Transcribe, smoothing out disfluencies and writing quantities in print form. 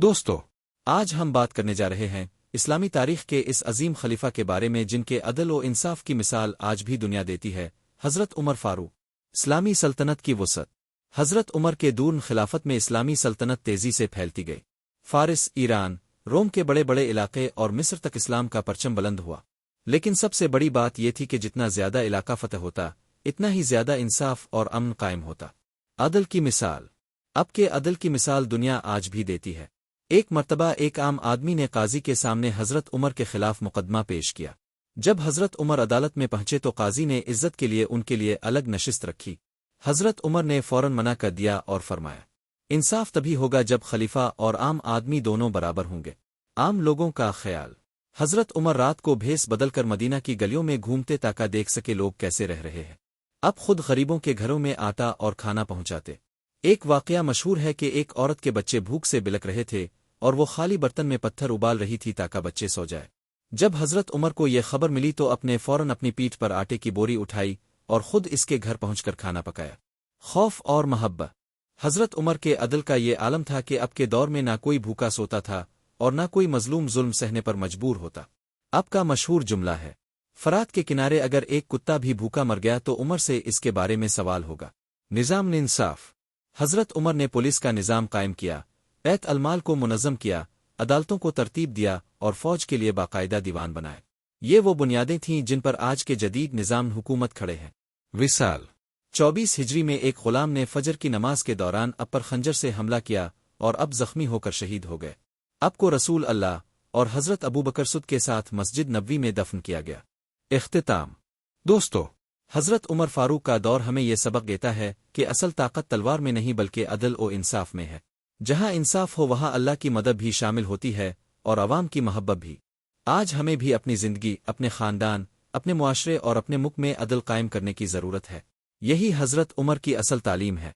دوستو آج ہم بات کرنے جا رہے ہیں اسلامی تاریخ کے اس عظیم خلیفہ کے بارے میں جن کے عدل و انصاف کی مثال آج بھی دنیا دیتی ہے، حضرت عمر فاروق۔ اسلامی سلطنت کی وسعت۔ حضرت عمر کے دور خلافت میں اسلامی سلطنت تیزی سے پھیلتی گئی۔ فارس، ایران، روم کے بڑے بڑے علاقے اور مصر تک اسلام کا پرچم بلند ہوا۔ لیکن سب سے بڑی بات یہ تھی کہ جتنا زیادہ علاقہ فتح ہوتا، اتنا ہی زیادہ انصاف اور امن قائم ہوتا۔ عدل کی مثال۔ اب کے عدل کی مثال دنیا آج بھی دیتی ہے۔ ایک مرتبہ ایک عام آدمی نے قاضی کے سامنے حضرت عمر کے خلاف مقدمہ پیش کیا۔ جب حضرت عمر عدالت میں پہنچے تو قاضی نے عزت کے لیے ان کے لیے الگ نشست رکھی۔ حضرت عمر نے فوراً منع کر دیا اور فرمایا، انصاف تبھی ہوگا جب خلیفہ اور عام آدمی دونوں برابر ہوں گے۔ عام لوگوں کا خیال۔ حضرت عمر رات کو بھیس بدل کر مدینہ کی گلیوں میں گھومتے تاکہ دیکھ سکے لوگ کیسے رہ رہے ہیں۔ اب خود غریبوں کے گھروں میں آٹا اور کھانا پہنچاتے۔ ایک واقعہ مشہور ہے کہ ایک عورت کے بچے بھوک سے بلک رہے تھے اور وہ خالی برتن میں پتھر ابال رہی تھی تاکہ بچے سو جائے۔ جب حضرت عمر کو یہ خبر ملی تو فوراً اپنی پیٹھ پر آٹے کی بوری اٹھائی اور خود اس کے گھر پہنچ کر کھانا پکایا۔ خوف اور محبت۔ حضرت عمر کے عدل کا یہ عالم تھا کہ اب کے دور میں نہ کوئی بھوکا سوتا تھا اور نہ کوئی مظلوم ظلم سہنے پر مجبور ہوتا۔ اب کا مشہور جملہ ہے، فرات کے کنارے اگر ایک کتا بھی بھوکا مر گیا تو عمر سے اس کے بارے میں سوال ہوگا۔ نظام نے انصاف۔ حضرت عمر نے پولیس کا نظام قائم کیا، بیت المال کو منظم کیا، عدالتوں کو ترتیب دیا اور فوج کے لیے باقاعدہ دیوان بنائے۔ یہ وہ بنیادیں تھیں جن پر آج کے جدید نظام حکومت کھڑے ہیں۔ وصال۔ 24 ہجری میں ایک غلام نے فجر کی نماز کے دوران اب پر خنجر سے حملہ کیا اور اب زخمی ہو کر شہید ہو گئے۔ اب کو رسول اللہ اور حضرت ابوبکر صدیق کے ساتھ مسجد نبوی میں دفن کیا گیا۔ اختتام۔ دوستو حضرت عمر فاروق کا دور ہمیں یہ سبق دیتا ہے کہ اصل طاقت تلوار میں نہیں بلکہ عدل و انصاف میں ہے۔ جہاں انصاف ہو وہاں اللہ کی مدد بھی شامل ہوتی ہے اور عوام کی محبت بھی۔ آج ہمیں بھی اپنی زندگی، اپنے خاندان، اپنے معاشرے اور اپنے ملک میں عدل قائم کرنے کی ضرورت ہے۔ یہی حضرت عمر کی اصل تعلیم ہے۔